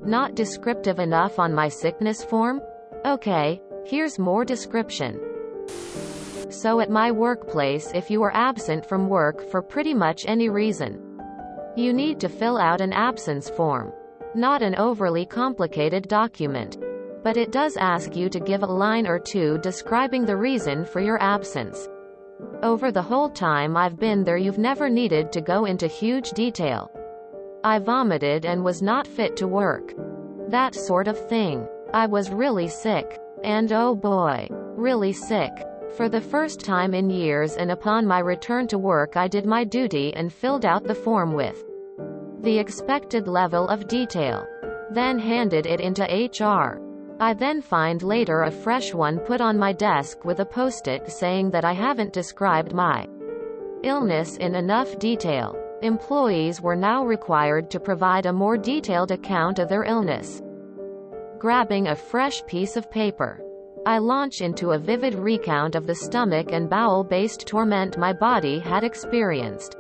Not descriptive enough on my sickness form? Okay, here's more description. So at my workplace, if you are absent from work for pretty much any reason, you need to fill out an absence form. Not an overly complicated document, but it does ask you to give a line or two describing the reason for your absence. Over the whole time I've been there, you've never needed to go into huge detail. I vomited and was not fit to work. That sort of thing. I was really sick. And oh boy, really sick. For the first time in years, and upon my return to work I did my duty and filled out the form with the expected level of detail. Then handed it into HR. I then find later a fresh one put on my desk with a post-it saying that I haven't described my illness in enough detail. Employees were now required to provide a more detailed account of their illness. Grabbing a fresh piece of paper, I launch into a vivid recount of the stomach and bowel-based torment my body had experienced.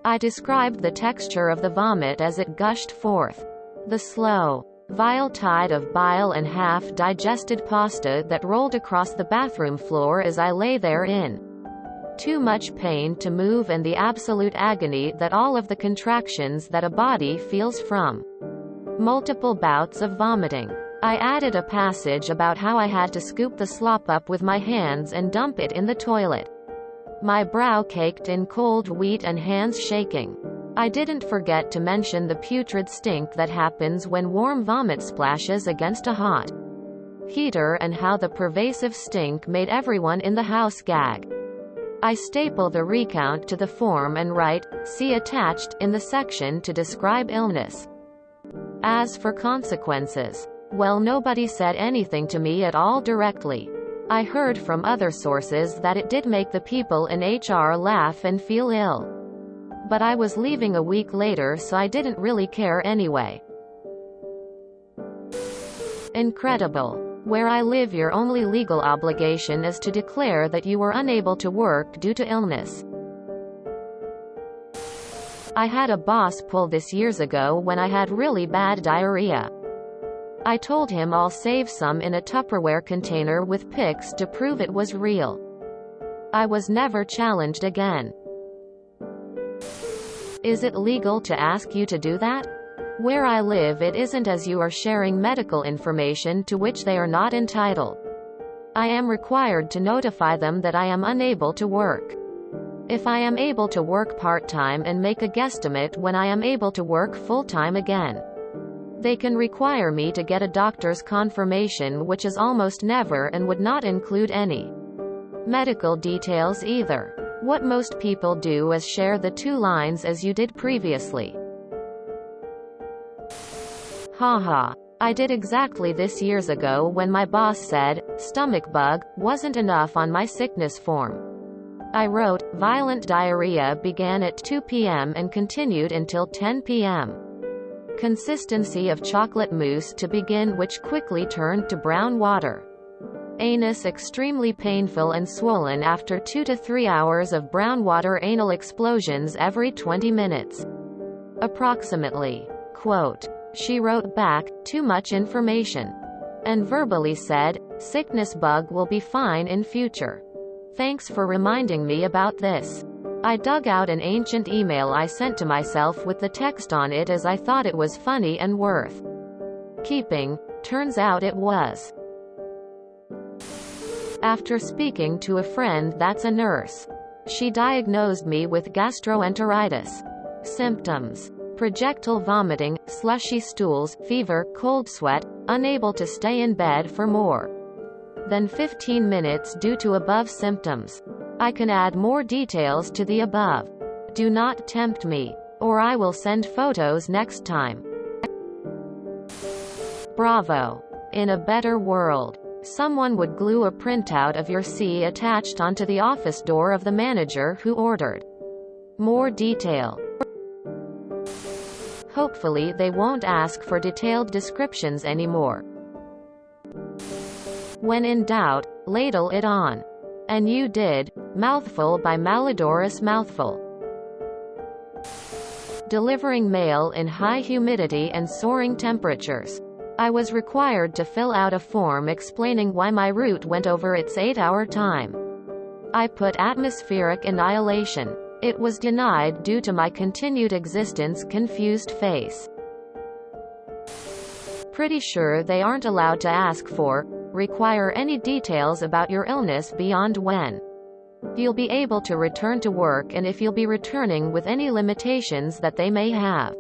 I described the texture of the vomit as it gushed forth. The slow, vile tide of bile and half-digested pasta that rolled across the bathroom floor as I lay there in too much pain to move, and the absolute agony that all of the contractions that a body feels from multiple bouts of vomiting. I added a passage about how I had to scoop the slop up with my hands and dump it in the toilet. My brow caked in cold wheat and hands shaking. I didn't forget to mention the putrid stink that happens when warm vomit splashes against a hot heater, and how the pervasive stink made everyone in the house gag. I staple the recount to the form and write, "See attached," in the section to describe illness. As for consequences, well, nobody said anything to me at all directly. I heard from other sources that it did make the people in HR laugh and feel ill. But I was leaving a week later, so I didn't really care anyway. Incredible. Where I live, your only legal obligation is to declare that you were unable to work due to illness. I had a boss pull this years ago when I had really bad diarrhea. I told him I'll save some in a Tupperware container with pics to prove it was real. I was never challenged again. Is it legal to ask you to do that? Where I live it isn't, as you are sharing medical information to which they are not entitled. I am required to notify them that I am unable to work. If I am able to work part-time and make a guesstimate when I am able to work full-time again, they can require me to get a doctor's confirmation, which is almost never and would not include any medical details either. What most people do is share the 2 lines as you did previously. Haha. I did exactly this years ago when my boss said, "Stomach bug," wasn't enough on my sickness form. I wrote, "Violent diarrhea began at 2 p.m. and continued until 10 p.m. Consistency of chocolate mousse to begin, which quickly turned to brown water. Anus extremely painful and swollen after 2 to 3 hours of brown water. Anal explosions every 20 minutes. Approximately." Quote. She wrote back, "Too much information." And verbally said, "Sickness bug will be fine in future. Thanks for reminding me about this." I dug out an ancient email I sent to myself with the text on it, as I thought it was funny and worth keeping. Turns out it was. After speaking to a friend that's a nurse, she diagnosed me with gastroenteritis. Symptoms: projectile vomiting, slushy stools, fever, cold sweat, unable to stay in bed for more than 15 minutes due to above symptoms. I can add more details to the above. Do not tempt me, or I will send photos next time. Bravo. In a better world, someone would glue a printout of your C attached onto the office door of the manager who ordered more detail. Hopefully they won't ask for detailed descriptions anymore. When in doubt, ladle it on. And you did. Mouthful by Malodorous Mouthful. delivering mail in high humidity and soaring temperatures. I was required to fill out a form explaining why my route went over its 8-hour time. I put atmospheric annihilation. It was denied due to my continued existence confused face. Pretty sure they aren't allowed to ask for, require any details about your illness beyond when you'll be able to return to work and if you'll be returning with any limitations that they may have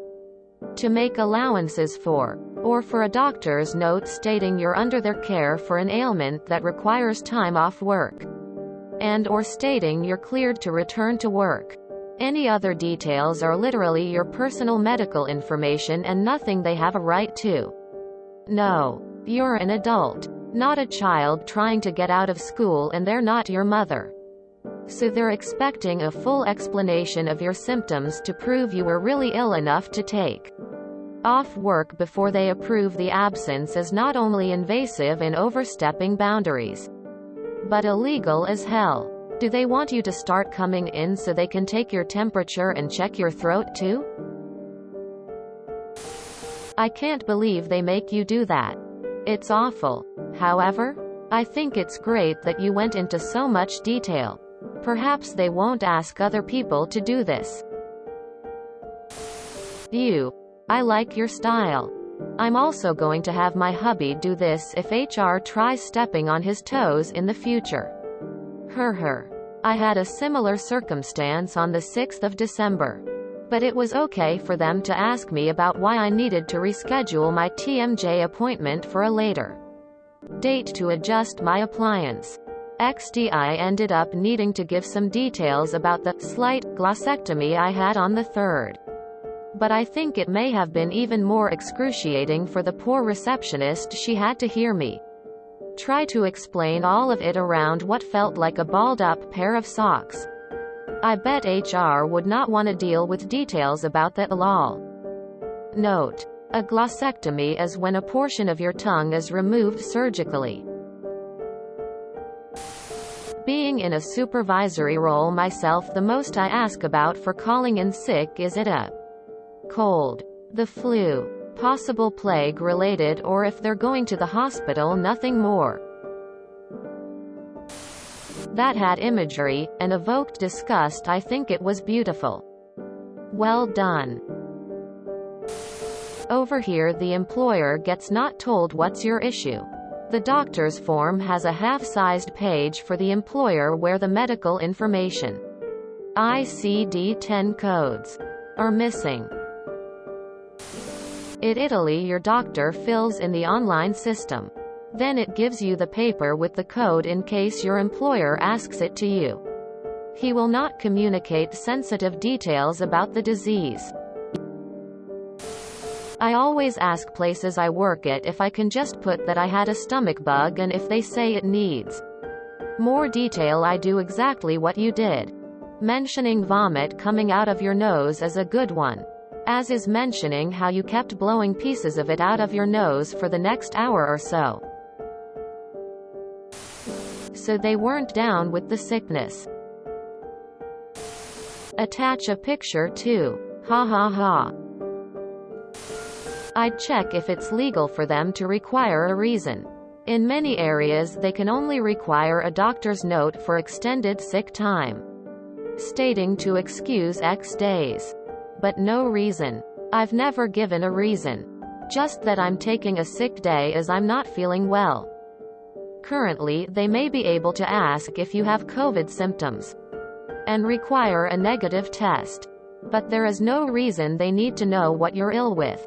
to make allowances for, or for a doctor's note stating you're under their care for an ailment that requires time off work, and or stating you're cleared to return to work. Any other details are literally your personal medical information and nothing they have a right to know. You're an adult, not a child trying to get out of school, and they're not your mother. So they're expecting a full explanation of your symptoms to prove you were really ill enough to take off work before they approve the absence is not only invasive and overstepping boundaries, but illegal as hell. Do they want you to start coming in so they can take your temperature and check your throat too? I can't believe they make you do that. It's awful. However, I think it's great that you went into so much detail. Perhaps they won't ask other people to do this. I like your style. I'm also going to have my hubby do this if HR tries stepping on his toes in the future. I had a similar circumstance on the 6th of December. But it was okay for them to ask me about why I needed to reschedule my TMJ appointment for a later date to adjust my appliance. XDI ended up needing to give some details about the slight glossectomy I had on the 3rd. But I think it may have been even more excruciating for the poor receptionist. She had to hear me try to explain all of it around what felt like a balled-up pair of socks. I bet HR would not want to deal with details about that lol. Note: a glossectomy is when a portion of your tongue is removed surgically. Being in a supervisory role myself, the most I ask about for calling in sick is it a cold, the flu, possible plague related, or if they're going to the hospital, nothing more. That had imagery, and evoked disgust. I think it was beautiful. Well done. Over here the employer gets not told what's your issue. The doctor's form has a half-sized page for the employer where the medical information, ICD-10 codes, are missing. In Italy your doctor fills in the online system. Then it gives you the paper with the code in case your employer asks it to you. He will not communicate sensitive details about the disease. I always ask places I work at if I can just put that I had a stomach bug, and if they say it needs more detail I do exactly what you did. Mentioning vomit coming out of your nose is a good one, as is mentioning how you kept blowing pieces of it out of your nose for the next hour or so. So they weren't down with the sickness. Attach a picture too. Ha ha ha. I'd check if it's legal for them to require a reason. In many areas they can only require a doctor's note for extended sick time, stating to excuse X days. But no reason. I've never given a reason. Just that I'm taking a sick day as I'm not feeling well. Currently, they may be able to ask if you have COVID symptoms and require a negative test. But there is no reason they need to know what you're ill with.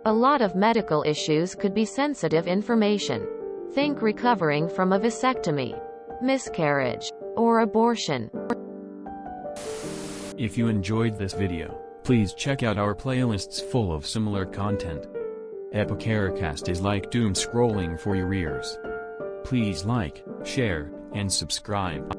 A lot of medical issues could be sensitive information. Think recovering from a vasectomy, miscarriage, or abortion. If you enjoyed this video, please check out our playlists full of similar content. Epicaricast is like doom scrolling for your ears. Please like, share, and subscribe.